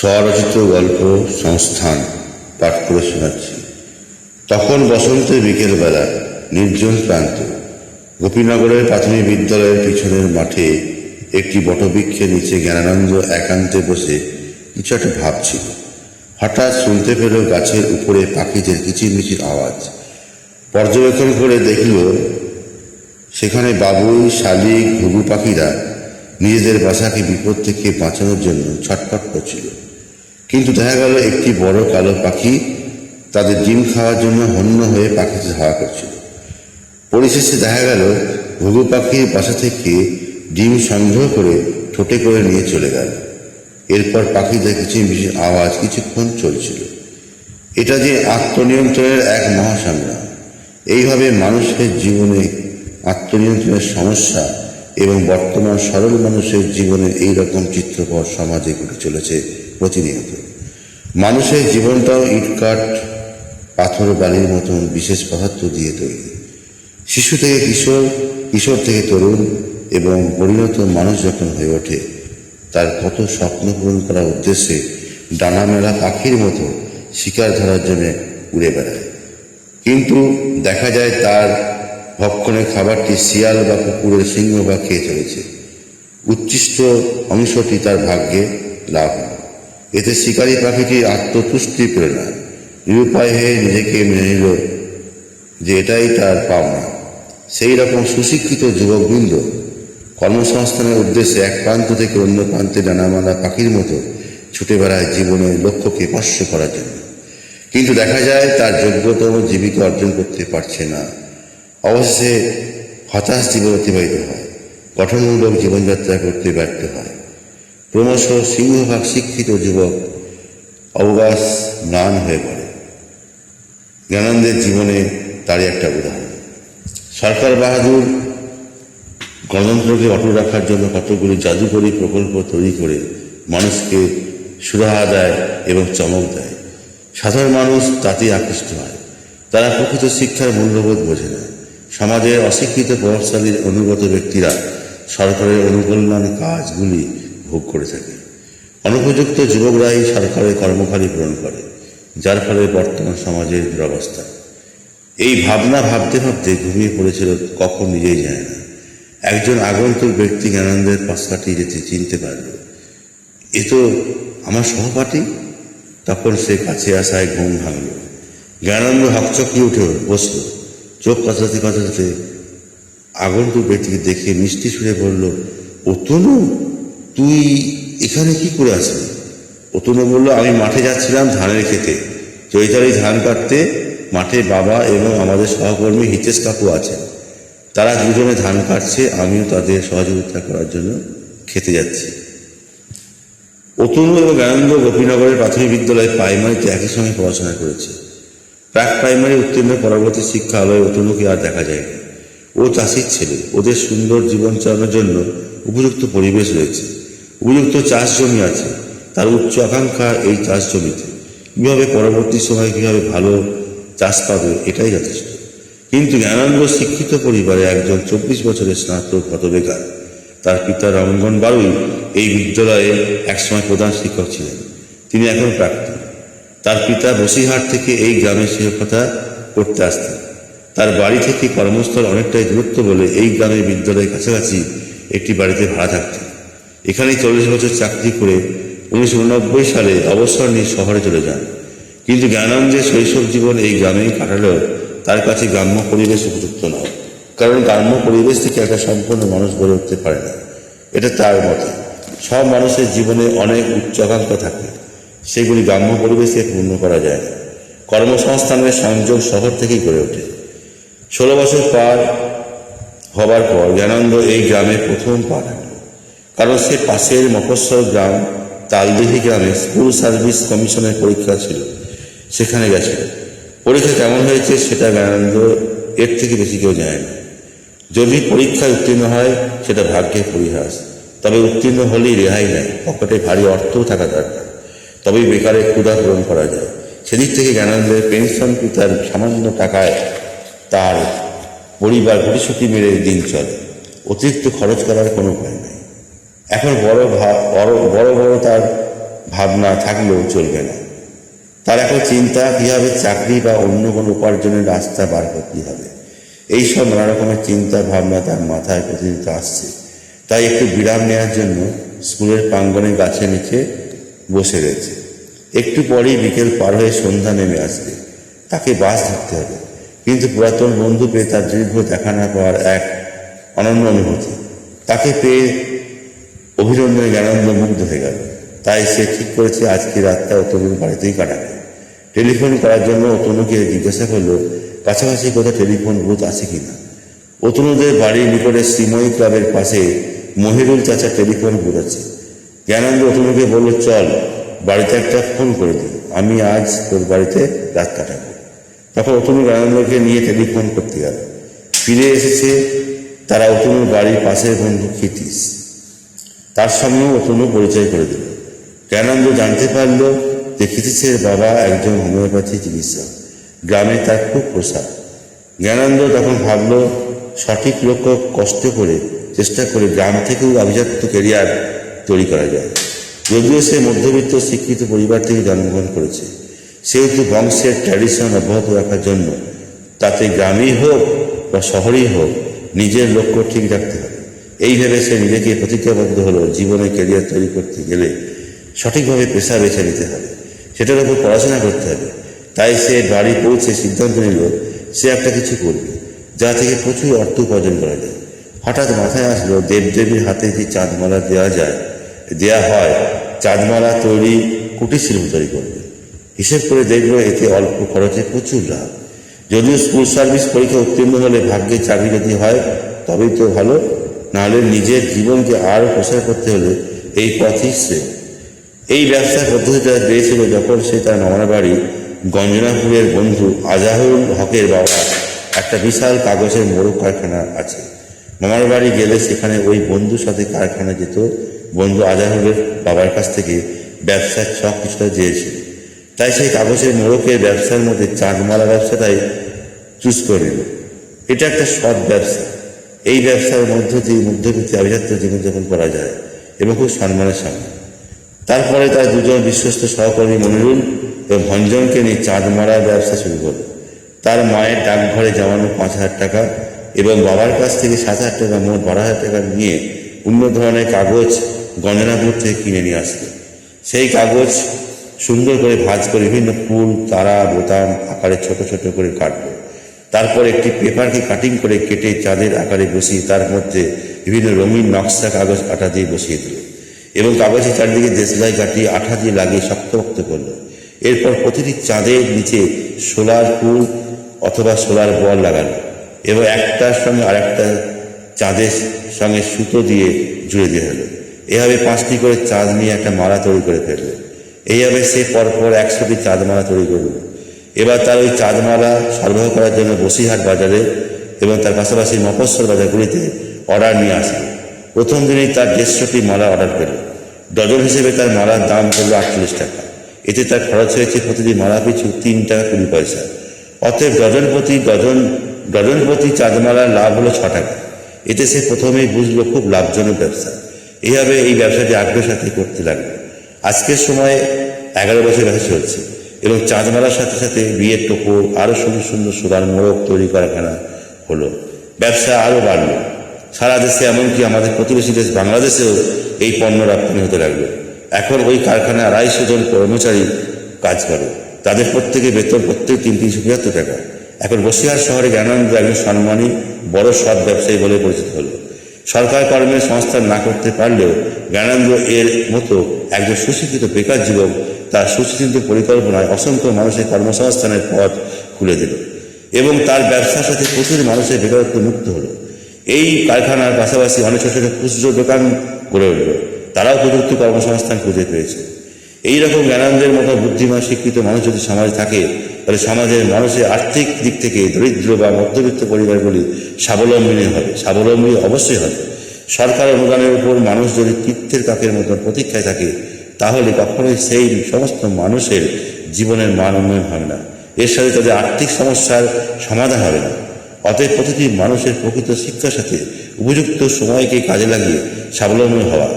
স্বরচিত গল্প সংস্থান পাঠ করে শোনাচ্ছি। তখন বসন্তের বিকেলবেলা, নির্জন প্রান্ত, গোপীনগরের প্রাথমিক বিদ্যালয়ের পিছনের মাঠে একটি বটবৃক্ষের নিচে জ্ঞানানন্দ একান্তে বসে কিছু একটা ভাবছিল। হঠাৎ শুনতে পেল গাছের উপরে পাখিদের কিচিরমিচির আওয়াজ। পর্যবেক্ষণ করে দেখল সেখানে বাবুই, শালিক, ঘুঘু পাখিরা নিজেদের বাসাকে বিপদ থেকে বাঁচানোর জন্য ছটফট করছিল। কিন্তু দেখা গেল একটি বড় কালো পাখি তাদের ডিম খাওয়ার জন্য হন্য হয়ে পাখিতে ধাওয়া করছিল। পরিশেষে দেখা গেল ঘুঘু পাখির বাসা থেকে ডিম সংগ্রহ করে ঠোঁটে করে নিয়ে চলে গেল। এরপর পাখিদের কিচিরমিচির আওয়াজ কিছুক্ষণ চলছিল। এটা যে আত্মনিয়ন্ত্রণের এক মহাসংগ্রাম। এইভাবে মানুষের জীবনে আত্মনিয়ন্ত্রণের সমস্যা এবং বর্তমান সরল মানুষের জীবনে এই রকম চিত্রপট সমাজে ঘটে চলেছে প্রতিনিয়ত। মানুষের জীবনটাও ইটকাঠ, পাথর, বালির মতন বিশেষ পদার্থ দিয়ে তৈরি। শিশু থেকে কিশোর, কিশোর থেকে তরুণ এবং পরিণত মানুষ যখন হয়ে ওঠে, তার কত স্বপ্ন পূরণ করার উদ্দেশ্যে ডানা মেলা পাখির মতো শিকার ধরার জন্য উড়ে বেড়ায়। কিন্তু দেখা যায় তার ভক্ষণের খাবারটি শিয়াল বা কুকুরের সিংহ বা খেয়ে চলেছে। উচ্ছিষ্ট অংশটি তার ভাগ্যে লাভ হয়। এতে শিকারী পাখিটি আত্মতুষ্টি পেল না, নিরুপায় হয়ে নিজেকে মেনে নিল যে এটাই তার পাওনা। সেই রকম সুশিক্ষিত যুবকবৃন্দ কর্মসংস্থানের উদ্দেশ্যে এক প্রান্ত থেকে অন্য প্রান্তে ডানামালা পাখির মতো ছুটে বেড়ায় জীবনের লক্ষ্যকে স্পর্শ করার জন্য। কিন্তু দেখা যায় তার যোগ্যতম জীবিকা অর্জন করতে পারছে না। অবশেষে হতাশ জীবন অতিবাহিত হয়, গঠনমূলক জীবনযাত্রা করতে ব্যর্থ হয়। ক্রমশ সিংহভাগ শিক্ষিত যুবক অবকাশ ম্লান হয়ে পড়ে। জ্ঞানানন্দের জীবনে তারই একটা উদাহরণ। সরকার বাহাদুর গণতন্ত্রকে অটুট রাখার জন্য কতগুলি জাদুকরী প্রকল্প তৈরি করে মানুষকে সুরাহা দেয় এবং চমক দেয়। সাধারণ মানুষ তাতেই আকৃষ্ট হয়। তারা প্রকৃত শিক্ষার মূল্যবোধ বোঝে না। সমাজের অশিক্ষিত প্রভাবশালীর অনুগত ব্যক্তিরা সরকারের অনুকল্যাণ কাজগুলি ভোগ করে থাকে। অনুপযুক্ত যুবকরাই সরকারের কর্মখালি পূরণ করে, যার ফলে বর্তমান সমাজের দুরবস্থা। এই ভাবনা ভাবতে ভাবতে ঘুমিয়ে পড়েছিল কখন নিজেই জানে না। একজন আগন্তুক ব্যক্তি জ্ঞানানন্দের পাশ কাটিয়ে যেতে চিনতে পারল, এ তো আমার সহপাঠী। তখন সে কাছে আসায় ঘুম ভাঙল। জ্ঞানানন্দ হকচকিয়ে উঠে বসল। চোখ কাঁচাতে কাঁচাতে আগন্তুক ব্যক্তিকে দেখে মিষ্টি সুরে বলল, অতনু, তুই এখানে কি করে আসলি? অতনু বলল, আমি মাঠে যাচ্ছিলাম ধানের খেতে। চৈতালি ধান কাটতে মাঠে বাবা এবং আমাদের সহকর্মী হিতেশ কাকু আছেন। তারা দুজনে ধান কাটছে, আমিও তাদের সহযোগিতা করার জন্য খেতে যাচ্ছি। অতনু এবং জ্ঞানানন্দ গোপীনগরের প্রাথমিক বিদ্যালয়ে প্রাইমারিতে একই সঙ্গে পড়াশোনা করেছে। প্রাক প্রাইমারি উত্তীর্ণ পরবর্তী শিক্ষা আলোয় অতনুকে আর দেখা যায়নি। ও চাষির ছেলে। ওদের সুন্দর জীবন চালানোর জন্য উপযুক্ত পরিবেশ রয়েছে, উপযুক্ত চাষ জমি আছে। তার উচ্চ আকাঙ্ক্ষা এই চাষ জমিতে কীভাবে পরবর্তী সময় কীভাবে ভালো চাষ পাবে, এটাই যথেষ্ট। কিন্তু জ্ঞানানন্দ শিক্ষিত পরিবারে একজন 24 বছরের স্নাতক হতবেকার। তার পিতা রঙ্গন বারুই এই বিদ্যালয়ে একসময় প্রধান শিক্ষক ছিলেন। তিনি এখন প্রাক্তন। তার পিতা বসিরহাট থেকে এই গ্রামে শিক্ষকতা করতে আসতেন। তার বাড়ি থেকে কর্মস্থল অনেকটাই দূরত্ব বলে এই গ্রামের বিদ্যালয়ের কাছাকাছি একটি বাড়িতে ভাড়া থাকতেন। এখানেই 40 বছর চাকরি করে 1989 সালে অবসর নিয়ে শহরে চলে যান। কিন্তু জ্ঞানানন্দের শৈশব জীবন এই গ্রামেই কাটালেও তার কাছে গ্রাম্য পরিবেশ উপযুক্ত নয়। কারণ গ্রাম্য পরিবেশ থেকে একটা সম্পূর্ণ মানুষ গড়ে উঠতে পারে না, এটা তার মতে। সব মানুষের জীবনে অনেক উচ্চ আকাঙ্ক্ষা থাকে, সেগুলি গ্রাম্য পরিবেশে পূর্ণ করা যায় না। কর্মসংস্থানের সংযোগ শহর থেকেই গড়ে ওঠে। 16 বছর পার হবার পর জ্ঞানানন্দ এই গ্রামে প্রথম পা রাখল। কারণ সে পাশের মফস্বল গ্রাম তালদিঘি গ্রামে স্কুল সার্ভিস কমিশনের পরীক্ষা ছিল, সেখানে গেছিল। পরীক্ষা কেমন হয়েছে সেটা জ্ঞানানন্দ এর থেকে বেশি কেউ জানে না। যদি পরীক্ষায় উত্তীর্ণ হয় সেটা ভাগ্যের পরিহাস, তবে উত্তীর্ণ হলেই রেহাই নেয়। পকেটে ভারী অর্থও থাকা দরকার, তবেই বেকারের ক্ষুধা পূরণ করা যায়। সেদিক থেকে জ্ঞানানন্দের পেনশন পিতার সামান্য টাকায় তার পরিবার গুটিসুটি মেরে দিন চলে। অতিরিক্ত খরচ করার কোনো উপায় নেই। এখন বড় বড় তার ভাবনা থাকলেও চলবে না। তার এখন চিন্তা কীভাবে চাকরি বা অন্য কোনো উপার্জনের রাস্তা বার করতে হবে। এইসব নানা রকমের চিন্তা ভাবনা তার মাথায় প্রতিনিয়ত আসছে। তাই একটু বিরাম নেওয়ার জন্য স্কুলের প্রাঙ্গণে গাছের নিচে বসে রয়েছে। একটু পরেই বিকেল পার হয়ে সন্ধ্যা নেমে আসবে। তাকে বাস ধরতে হবে, কিন্তু পুরাতন বন্ধু পেয়ে তার দীর্ঘ দেখা না পাওয়ার এক অনন্য অনুভূতি। তাকে পেয়ে অভিনন্দনে জ্ঞানানন্দ মুগ্ধ হয়ে গেল। তাই সে ঠিক করেছে আজকে রাতটা অতনুর বাড়িতেই কাটাবে। টেলিফোন করার জন্য অতনুকে জিজ্ঞাসা করলো কাছাকাছি কোথাও টেলিফোন বুথ আছে কিনা। অতনুদের বাড়ির নিকটে শ্রীময়ী ক্লাবের পাশে মহিরুল চাচার টেলিফোন বুথ আছে। জ্ঞানানন্দ অতনুকে বলল, চল বাড়িতে একটা ফোন করে দিই, আমি আজ তোর বাড়িতে রাত কাটাবো। তখন অতনু জ্ঞানানন্দকে নিয়ে টেলিফোন করতে গেল। ফিরে এসেছে তারা অতনুর বাড়ির পাশের বন্ধু ক্ষিতীশ। তার সঙ্গেও অতনু পরিচয় করে দিল। জ্ঞানানন্দ জানতে পারল যে ক্ষিতীশের বাবা একজন হোমিওপ্যাথি চিকিৎসক। গ্রামে তার খুব প্রসার। জ্ঞানানন্দ তখন ভাবল সঠিক লক্ষ্য কষ্ট করে চেষ্টা করে গ্রাম থেকেও আভিজাত্য ক্যারিয়ার তৈরি করা যায়। যদিও সে মধ্যবিত্ত শিক্ষিত পরিবার থেকে জন্মগ্রহণ করেছে, সেহেতু বংশের ট্র্যাডিশন অব্যাহত রাখার জন্য তাতে গ্রামেই হোক বা শহরেই হোক নিজের লক্ষ্য ঠিক রাখতে হবে। এই ভেবে সে নিজেকে প্রতিজ্ঞাবদ্ধ হলো জীবনে ক্যারিয়ার তৈরি করতে গেলে সঠিকভাবে পেশা বেছে নিতে হবে, সেটার উপর পড়াশোনা করতে হবে। তাই সে বাড়ি পৌঁছে সিদ্ধান্ত নিল সে একটা কিছু করবে যা থেকে প্রচুর অর্থ উপার্জন করা যায়। হঠাৎ মাথায় আসলো দেবদেবীর হাতে যে চাঁদমালা দেয়া হয়, চাঁদমালা তৈরি কুটির শিল্প তৈরি করবে। হিসেব করে দেখলো এতে অল্প খরচে প্রচুর লাভ। যদিও স্কুল সার্ভিস পরীক্ষা উত্তীর্ণ হলে ভাগ্যে চাকরি যদি হয় তবেই তো ভালো, নাহলে নিজের জীবনকে আরও প্রসার করতে হলে এই পথই শ্রেয়। এই ব্যবসার পদ্ধতিটা পেয়েছিল যখন সে তার মামার বাড়ি গঞ্জনাপুরের বন্ধু আজাহুল হকের বাবা একটা বিশাল কাগজের মোড়ক কারখানা আছে। মামার বাড়ি গেলে সেখানে ওই বন্ধুর সাথে কারখানা যেত। বন্ধু আজাহুলের বাবার কাছ থেকে ব্যবসার সব কিছুটা চেয়েছিল, তাই সেই কাগজের মোড়কের ব্যবসার মধ্যে চাঁদমালা ব্যবসাটাই চুজ করে নিল। এটা একটা সৎ ব্যবসা। এই ব্যবসার মধ্য দিয়ে মধ্যবিত্ত আভিজাত্য জীবনযাপন করা যায় এবং খুব সম্মানের সঙ্গে। তারপরে তার দুজন বিশ্বস্ত সহকর্মী মনিরুল এবং ভঞ্জনকে নিয়ে চাঁদমালার ব্যবসা শুরু করল। তার মায়ের ডাকঘরে জমানো 5,000 টাকা এবং বাবার কাছ থেকে 7,000 টাকা, মোট 12,000 টাকা নিয়ে উন্নত ধরনের কাগজ গঞ্জনাপুর থেকে কিনে নিয়ে আসলো। সেই কাগজ সুন্দর করে ভাঁজ করে বিভিন্ন ফুল, তারা, বোতাম আকারে ছোট ছোট করে কাটলো। তারপর একটি পেপারকে কাটিং করে কেটে চাঁদের আকারে বসিয়ে তার মধ্যে বিভিন্ন রঙিন নকশা কাগজ আঠা দিয়ে বসিয়ে দিল এবং কাগজের চারদিকে দেশলাই কাটিয়ে আঠা দিয়ে লাগিয়ে শক্তপোক্ত করলো। এরপর প্রতিটি চাঁদের নিচে সোলার পুল অথবা সোলার বল লাগালো এবং একটার সঙ্গে আরেকটা চাঁদের সঙ্গে সুতো দিয়ে জুড়ে দিয়ে হলো। এভাবে 5টি করে চাঁদ নিয়ে একটা মালা তৈরি করে ফেললো। এইভাবে সে পরপর 100টি চাঁদমালা তৈরি করল। এবার তার ওই চাঁদমালা সরবরাহ করার জন্য বসিরহাট বাজারে এবং তার পাশাপাশি মফস্বল বাজারগুলিতে অর্ডার নিয়ে আসে। প্রথম দিনেই তার 150টি মালা অর্ডার পেল। ডজন হিসেবে তার মালার দাম পড়ল 48 টাকা। এতে তার খরচ হয়েছে প্রতিটি মালা পিছু 3 টাকা 20 পয়সা। অতএব ডজন প্রতি চাঁদমালার লাভ হলো 6 টাকা। এতে সে প্রথমেই বুঝলো খুব লাভজনক ব্যবসা। এইভাবে এই ব্যবসাটি আগ্রহের সাথে করতে লাগলো। আজকের সময়ে 11 বছর ব্যবসা চলছে এবং চাঁদমালার সাথে সাথে বিয়ের টোপর, আরও সুন্দর সুন্দর সোনার মোড়ক তৈরি কারখানা হলো। ব্যবসা আরও বাড়ল। সারা দেশে, এমনকি আমাদের প্রতিবেশী দেশ বাংলাদেশেও এই পণ্য রপ্তানি হতে লাগলো। এখন ওই কারখানায় 250 জন কর্মচারী কাজ করে। তাদের প্রত্যেকে বেতন প্রত্যেক 375 টাকা। এখন বসিরহাট শহরে জ্ঞানানন্দ একজন সম্মানী বড় সৎ ব্যবসায়ী বলে পরিচিত হল। সরকার কর্মের সংস্থান না করতে পারলেও জ্ঞানানন্দ এর মতো একজন সুশিক্ষিত বেকার যুবক তার সুচিন্তিত পরিকল্পনায় অসংখ্য মানুষের কর্মসংস্থানের পথ খুলে দিল এবং তার ব্যবসার সাথে প্রচুর মানুষের বেকারত্ব মুক্ত হলো। এই কারখানার পাশাপাশি অনেক ছোট ছোট খুচরো দোকান গড়ে উঠল। তারাও প্রযুক্তি কর্মসংস্থান খুঁজে পেয়েছে। এইরকম জ্ঞানানন্দের মতো বুদ্ধিমান শিক্ষিত মানুষ যদি সমাজে থাকে, তাহলে সমাজের মানুষের আর্থিক দিক থেকে দরিদ্র বা মধ্যবিত্ত পরিবারগুলি স্বাবলম্বী অবশ্যই হবে। সরকার অনুদানের উপর মানুষ যদি তীর্থের কাকের মতন প্রতীক্ষায় থাকে, তাহলে কখনোই সেই সমস্ত মানুষের জীবনের মান উন্নয়ন হবে না। এর সাথে তাদের আর্থিক সমস্যার সমাধান হবে না। অতএব প্রতিটি মানুষের প্রকৃত শিক্ষার সাথে উপযুক্ত সময়কে কাজে লাগিয়ে স্বাবলম্বী হওয়া